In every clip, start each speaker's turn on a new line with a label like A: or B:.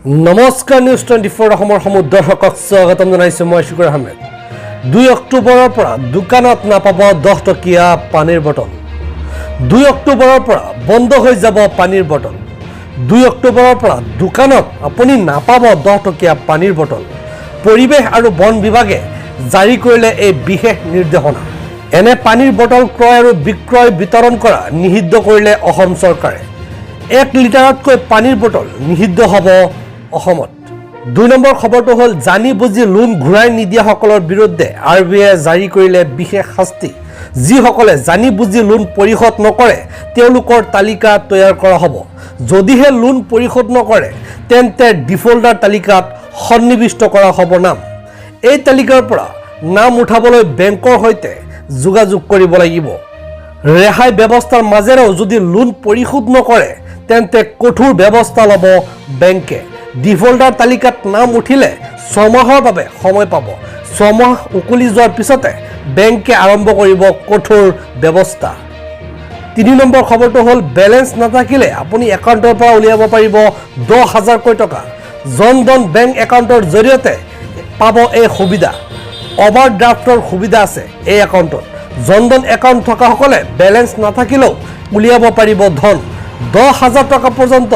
A: নমস্কাৰ নিউজ 24 অসমৰ সমুদ্ৰসকলক স্বাগতম জনাইছোঁ মই শুকুৰ আহমেদ 2 অক্টোবৰৰ পৰা দোকানত নাপাব 10 টকীয়া পানীৰ বটল 2 অক্টোবৰৰ পৰা বন্ধ হৈ যাব পানীৰ বটল 2 অক্টোবৰৰ পৰা দোকানত আপুনি নাপাব 10 টকীয়া পানীৰ বটল পৰিৱেশ আৰু বন বিভাগে জাৰি কৰিলে এই বিশেষ নিৰ্দেশনা এনে পানীৰ বটল ক্ৰয় আৰু বিক্ৰয় বিতৰণ কৰা নিষিদ্ধ কৰিলে অসম চৰকাৰে 1 লিটাৰতকৈ পানীৰ বটল নিষিদ্ধ হ'ব অসমত 2 নম্বৰ খবৰটো হ'ল জানি বুজি লোন ঘূৰাই নিদিয়া সকলৰ বিৰুদ্ধে আৰবিআই জাৰি কৰিলে বিশেষ শাস্তি যিসকলে জানি বুজি লোন পৰিশোধ নকৰে তেওঁলোকৰ তালিকা তৈয়াৰ কৰা হ'ব যদিহে লোন পৰিশোধ নকৰে তেন্তে ডিফল্টাৰ তালিকাত সন্নিবিষ্ট কৰা হ'ব নাম এই তালিকাৰ পৰা নাম উঠাবলৈ বেংকৰ সৈতে যোগাযোগ কৰিব লাগিব ৰেহাই ব্যৱস্থাৰ মাজেৰেও যদি লোন পৰিশোধ নকৰে তেন্তে কঠোৰ ব্যৱস্থা ল'ব বেংকে ডিফল্টাৰ তালিকাত নাম উঠিলে 6 মাহৰ বাবে সময় পাব 6 মাহ উকলি যোৱাৰ পিছতে বেংকে আৰম্ভ কৰিব কঠোৰ ব্যৱস্থা 3 নম্বৰ খবৰটো হ'ল বেলেন্স নাথাকিলে আপুনি একাউণ্টৰ পৰা উলিয়াব পাৰিব 10000 কোটি টকা জনধন বেংক একাউণ্টৰ জৰিয়তে পাব এই সুবিধা ওভাৰড্ৰাফ্টৰ সুবিধা আছে এই একাউণ্টত জনধন একাউণ্ট থকা সকলে বেলেন্স নাথাকিলেও উলিয়াব পাৰিব ধন 10000 টকা পৰ্যন্ত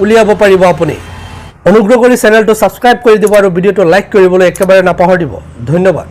A: উলিয়াব পাৰিব আপুনি অনুগ্ৰহ কৰি চেনেলটো সাবস্ক্ৰাইব কৰি দিব আৰু ভিডিঅটো লাইক কৰিবলৈ একেবাৰে নাপাহৰিব ধন্যবাদ